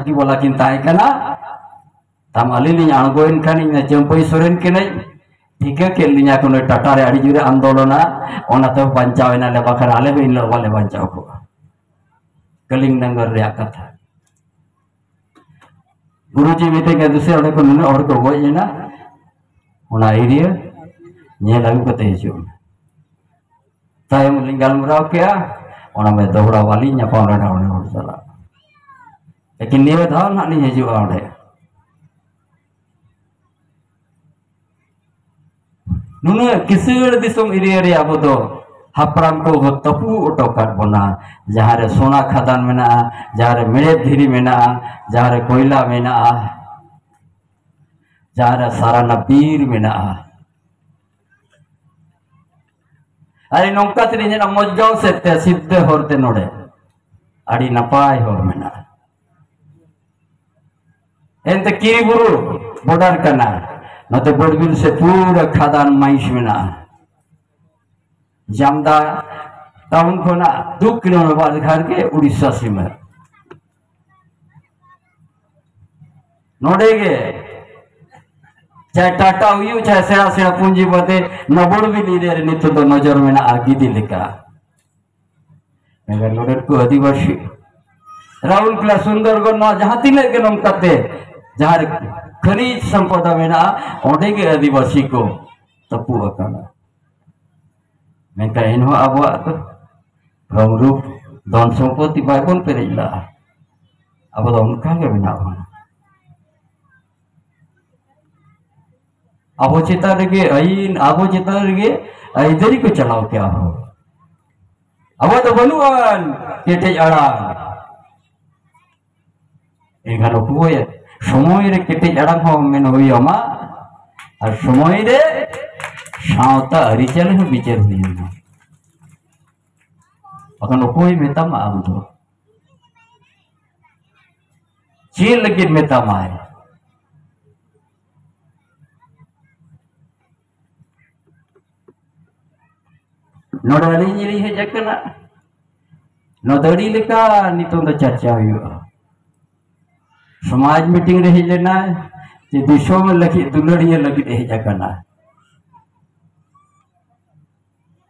बाकी वाला किन ताहे कना ताम अलिलिन आंगोइन खानी चंपई सोरेन केने ठीका के लिया कोने टाटा रे आड़ी जुरे आंदोलना ओना तो बंचावेना ले बखर आले बे इन वाले बंचाव को कलिंग नगर रे कथा गुरुजी मिते के दूसरे वाले को नुने और को गोय ना ओना एरिया ने लागू कते हिजु तायम लिंगाल मुराव क्या ओना में दोहरा वाली न्यापा रहा और चला लेकिन निवे धाव ना नहीं हिजु आड़े नुने किसिर दिसम एरिया रे अब दो हापराम को तपू ओटोकार बना जहाँ रे सोना खदान मेना जहाँ रे मेरे धीरी मेना जहाँ रे कोयला मेना जहाँ रे सारा नबीर मेना अरे नौका तेरे जना मौजगांव से ते सिद्धे होरते नोड़े अड़ी नपाय होर मेना एंते किरीबुरु बॉर्डर करना नते बड़बिल से पूरा खदान माइश मेना जामदा टाउन को ना 2 किलोमीटर बाद घर के उड़ीसा सीमा नोड़ेगे चाहे टाटा हुई चाहे सेड़ा सेड़ा पूंजी बते नबड़ भी लीदे रे नित्य तो नजर में ना आगी दिलिका मगर नोड़े को आदिवासी राहुल क्ला सुंदर को ना जहाँ तीन के नम करते जहाँ खनिज संपदा में ना ओडे के आदिवासी को तपु अकाना मैं कहीं हो अब तो रंगरूप धन संपत्ति बाइबल पे रही ला अब तो उनका के बिना होना अब चिता रगे अइन अब चिता रगे इधर ही को चलाओ क्या हो अब तो बनुआन केटे अड़ा एक घरों को ये समय रे केटे अड़ा हो में हुई अमा और समय रे शांता हरिचल है बिचर हुई है अगर कोई मेता माम तो चील लगी मेता माए नोडली निरी है जकना नोदड़ी लेका नितों द चर्चा हुई समाज मीटिंग रही लेना जे दिशो में लगी दुलड़िए लगी रही जकना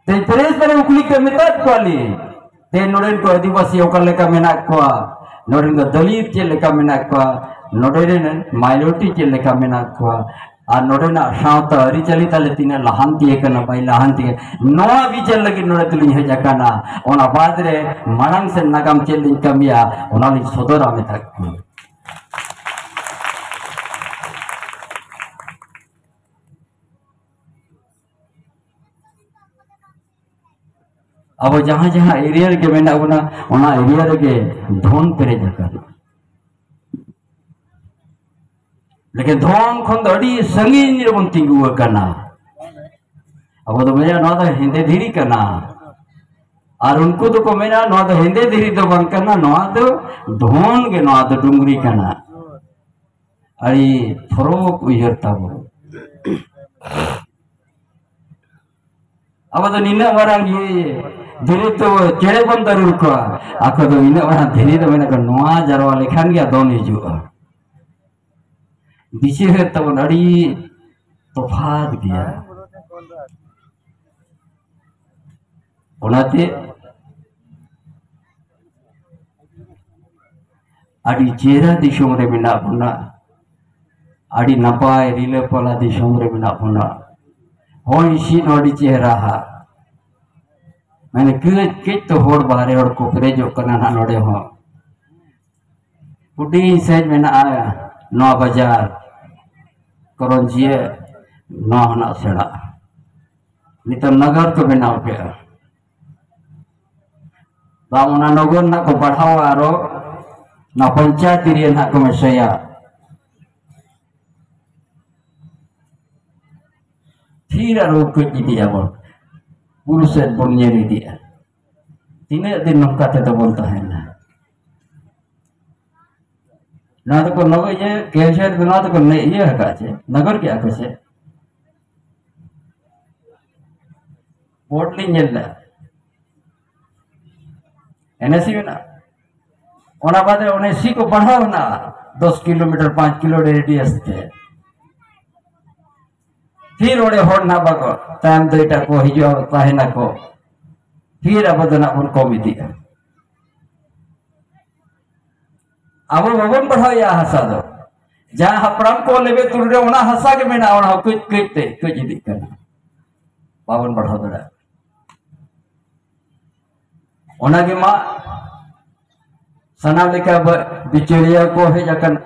ते प्रेस पर उकली के मितात क्वाली ते नोडेन को आदिवासी ओकर लेका मेना क्वा नोडेन को दलित के लेका मेना क्वा नोडेन माइनॉरिटी के लेका मेना क्वा आ नोडेना शांता हरिचली ताले तिने लहांती एकना बाई लहांती नवा विचल लगी नोडे तुली है जकाना ओना बाद रे मानंग से नागाम चेलिन कमिया ओना लि सोदरा में तक अब जहाँ जहाँ एरिया के मेना ओना एरिया के धोन पेरे जकर लेकिन धोन खन अड़ी संगीन रे बन तिंगु कना अब तो मेरा ना तो हिंदे धीरी कना और उनको तो को मेरा ना तो हिंदे धीरी तो बन करना ना तो धोन के ना तो डुंगरी कना अड़ी फरोक उयरता वो अब तो नीना वरांग ये धीरे तो चेड़े बन तरुर को आखो तो इन वाला धीरे तो मैंने कहा नोआ जरवा लेखान गया दोन हिजुआ दिशे है तो नड़ी तोफात गया ओनाते अड़ी चेहरा दिशों रे बिना पुना अड़ी नपाय रिले पला दिशों रे बिना पुना हो इसी नोड़ी चेहरा हा मैंने के तो होड़ बारे और कोपरे जो करना ना नोड़े हो पुडी सेज में ना आया 9 बाजार करंजिए 9 हना सेड़ा नितो नगर को बनाओ के बामुना नगर ना को बढ़ाओ आरो ना पंचायत एरिया ना को मेसया फिर आरो को दिया बोल पुरुष से बोलने नहीं दिया तीन दिन नौका थे तो बोलता है ना तो को नगर ये कैसे ना तो को ये है काचे नगर क्या कैसे बोर्ड नहीं चल रहा एनएससी में ना ओना बादे ओने सी को बढ़ाओ ना 10 किलोमीटर 5 किलो रेडियस थे फिर ओडे होड़ ना बाको ताम दो एटा को हिजो ताहेना को फिर अब दना बन कम इदिया अब बाबन बढ़ाओ या हसा दो जहाँ हपराम को लेबे तुररे ओना हसा के मेना ओना कुछ कइते कुछ इदी करना बाबन बढ़ाओ दड़ा ओना के मा सना लेका बिचरिया को है जकन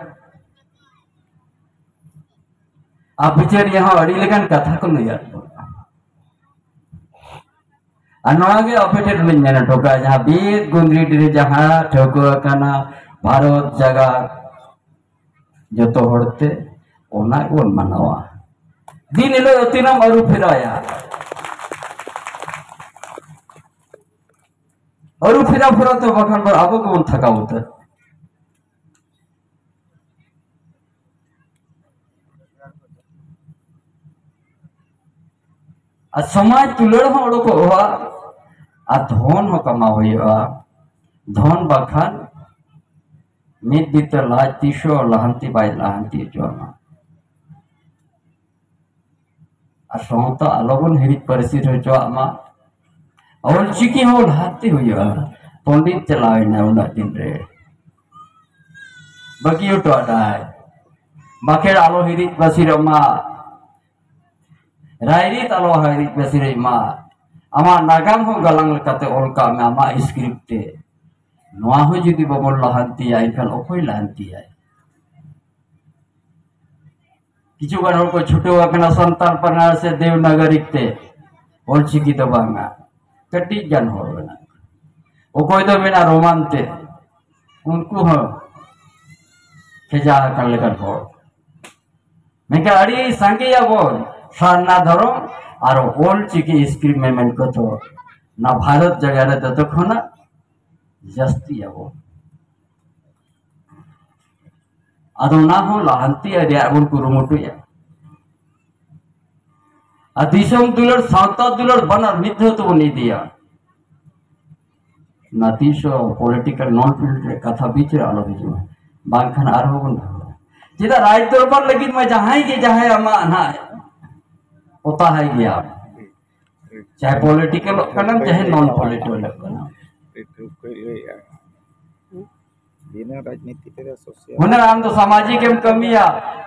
आप बिचर यहाँ अड़ी लेकन कथा को नहीं याद अनुआगे अपेटेट में मेना ठोका जहाँ बीत गुंद्री डिरे जहाँ ठोको कना भारत जगह जो तो होड़ते ओना को मनावा दिन इलो तीनम अरु फिराया अरु फिरा फिरा तो बखन पर अब को थका होता समाज तुलड़ हो को हुआ धन हो कमा हुआ धन बखान मित बीते लाज तीसो लहंती बाय लहंती जोना असोंता अलगन हिरित परिस्थिति हो जो आमा और चिकी हो लहंती हुआ पंडित चलावे ना उना दिन रे बकियो तो आदाय बाकेर आलो हिरित बसिरमा रायरी तालो हिरित बसिरमा आमा नागाम हो गलांग लकाते ओलका में आमा स्क्रिप्ट नवा हो जुदी बबल लहंती है इनका ओकोई लहंती है किचु गान को छुटे अपना संतान पनार से देवनागरिक ते ओलचिकी तो बांगा कटी जन हो बना ओकोई तो बिना रोमांते उनको हो खेजा कर लेकर हो मैं क्या अड़ी संगे या बोल सारना धरो और ओलचिकी स्क्रीन में मैं को तो ना भारत जगह रहते तो खोना जस्ती है वो अदोना हो लहंती है रियागुन कुरुमुटु या अदिशम दुलर सावता दुलर बनर मित्र तो नहीं दिया नतीशो पॉलिटिकल नॉन पॉलिटिकल कथा बीच रे आलो बीच में बांखन आरो बन जिदा राज दरबार लेकिन मैं जहां अमा ना होता है गया चाहे पॉलिटिकल कनम चाहे नॉन पॉलिटिकल कनम हुनर आम तो सामाजिक एम कमिया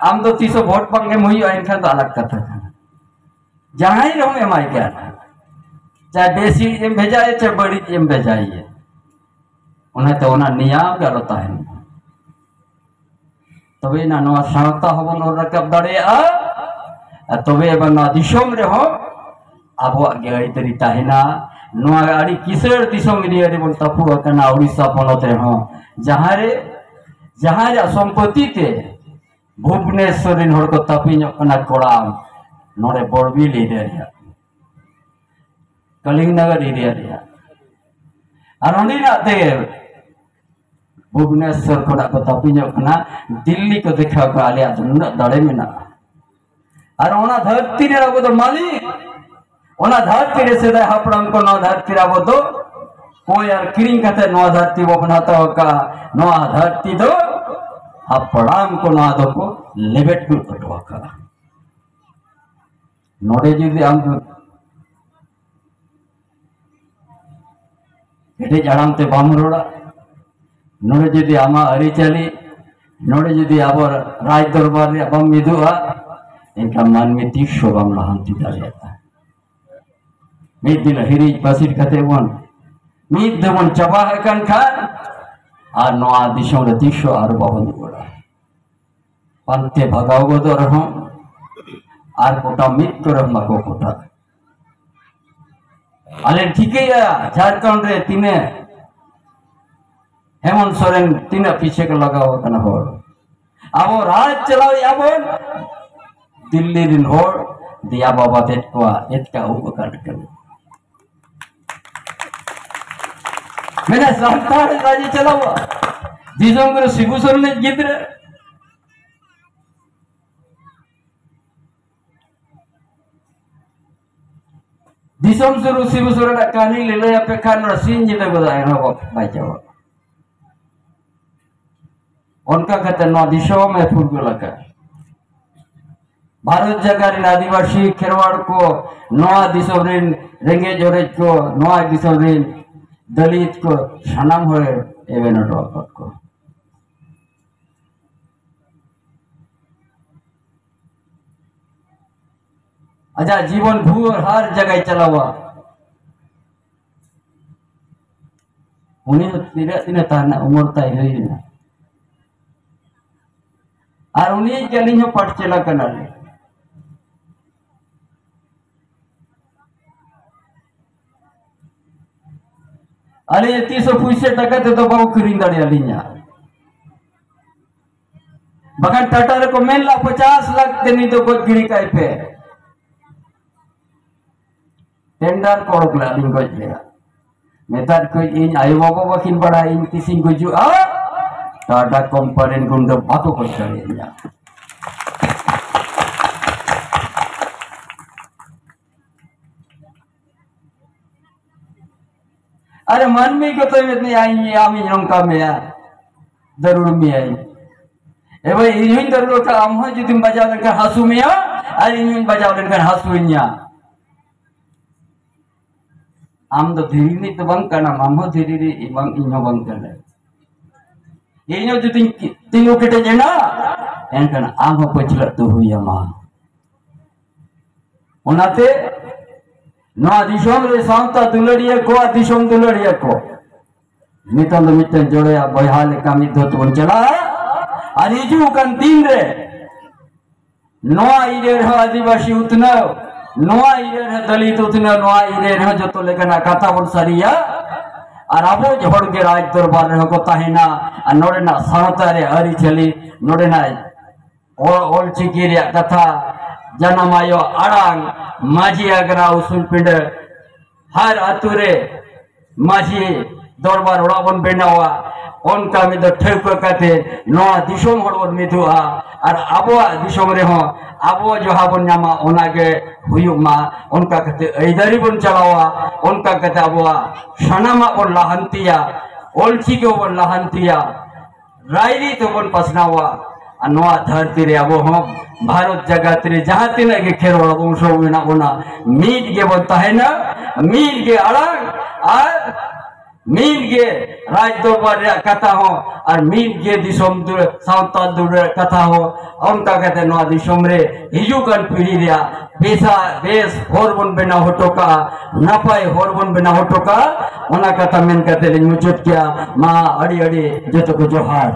आम तो 300 वोट पंगे मुही इनखान तो अलग कथा जहां ही रहूं एम आई क्या चाहे बेसी एम भेजाए चाहे बड़ी एम भेजाइए उन्हें तो उन्हें नियम गलत है तबे ना नवा सावता हबन और रकब दड़े तबे बना दिशोम रे हो अब गेड़ी तरी ताहिना नवा आड़ी किसर दिशोम एरिया रे बन तपु कना उड़ीसा पनत रे हो जहां रे संपत्ति ते भुवनेश्वर इन हर को तपिन कना कोड़ा नोरे बोरबिल एरिया कलिंगनगर एरिया रे और ओनी ना ते भुवनेश्वर कोड़ा को तपिन कना दिल्ली को देखा को आलिया न दड़े में ना और ओना धरती रे रबो तो मालिक ओना धरती रे से हपड़म को ना धरती रबो तो कोई यार किरिंग कहते नवा धरती वो बनाता होगा नवा धरती दो हपड़ाम को ना दो को लेबेट को कटवा का नोडे जुदी आम एटे जाड़ाम ते बामरोड़ा नोडे जुदी आमा अरी चली नोडे जुदी आबर राज दरबार रे बम मिदुआ इनका मन में तीसो बम लहंती दाड़ियाता मिद दिन हिरी बसिट कहते वन मिद देवन चबा है कन खान और नवा दिशों रे तीसो और बहन गोड़ा पंते भगाव गो दो रहो और कोटा मिद को रह मको कोटा अले ठीक है झारखंड रे तीने हेमंत सोरेन तीन पीछे के लगा हुआ कना हो अब राज चलाओ अब दिल्ली दिन हो दिया बाबा तेट को इतना उपकार कर मैंने सरकार राजी चलाओ जिसों को शिबू सोरेन ने गिद्र दिसम सुरु शिबू सोरेन कहानी ले ले पे खान रसीन जिते को दायना को बाइचाओ उनका कहते दिशों में फुरगुल का भारत जगह आदिवासी खेरवाड़ को नवा दिशों रेंगेज ओरेज को नवा दिशों दलित को सनाम होए एवेन डॉक्टर को अच्छा जीवन भूर हर जगह चलावा उन्हीं तीन ताना उम्र तय हुई ना और उन्हीं के लिए पट चला करना अरे 300 टका ते तो बाबू खरीद दाड़ी अलिया बगन टाटा को मेन ला 50 लाख देनी तो कुछ गिरी का पे टेंडर कोड़क ला लिंग गोज लेगा मेथड को इन आयु बाबा वकील बड़ा इन किसी को जो टाटा कंपनी को तो बातों को चढ़ेगा अरे मन में को तो इतनी आई आमी नौका में जरूर में आई ए भाई इन जरूर का हम हो जो तुम बजाव लेकर हंसू में अरे इन बजाव लेकर हंसू इन्या आम तो धीरे नहीं तो बंग करना मामो धीरे धीरे बंग इन्हों बंग करना इन्हों जो तीनों किटे जेना एंकना आम हो पचलत तो हुई माँ उनाते नवा दिशों रे सांता दुलड़िया को दिशों दुलड़िया को मितन मितन जोड़े बहाल कमी धोत बन चला अनिजु कन तीन रे नवा इरे आदिवासी उतना नवा इरे दलित उतना नवा इरे जो तो लेकिन कथा बन सरिया और अब जोड़ के राज दरबार रे को ताहिना नोड़े ना सांता रे हरी चली नोड़े ना ओल चिकी रे कथा जनमायो अड़ांग माझी अगरा उसूल पिंड हर अतुरे माझी दरबार उड़ाबन बेनावा उनका में तो ठेक करते नवा दिशों हड़बन मिथुआ और अबुआ दिशों रे हो अबुआ जो हाबन नामा उनके हुयुमा उनका कहते इधरी बन चलावा उनका कहते अबुआ सनामा बन लाहंतिया ओलची के बन लाहंतिया रायरी तो बन पसनावा नवा धरती रे अब हम भारत जगत रे जहाँ तीन के खेरवाड़ा वंशों में ना होना मीट के बनता है ना मीट के अलग और मीट के राज दरबार कथा हो और मीट के दिशोम सावताल दूर कथा हो उनका कहते नवा दिशोम रे हिजुकन पीढ़ी रे बेसा बेस होरबन बेना होटो का नपाय होरबन बेना होटो का उना कथा मेन कहते ले मुचुट किया माँ अड़ी अड़ी जो तो को जोहार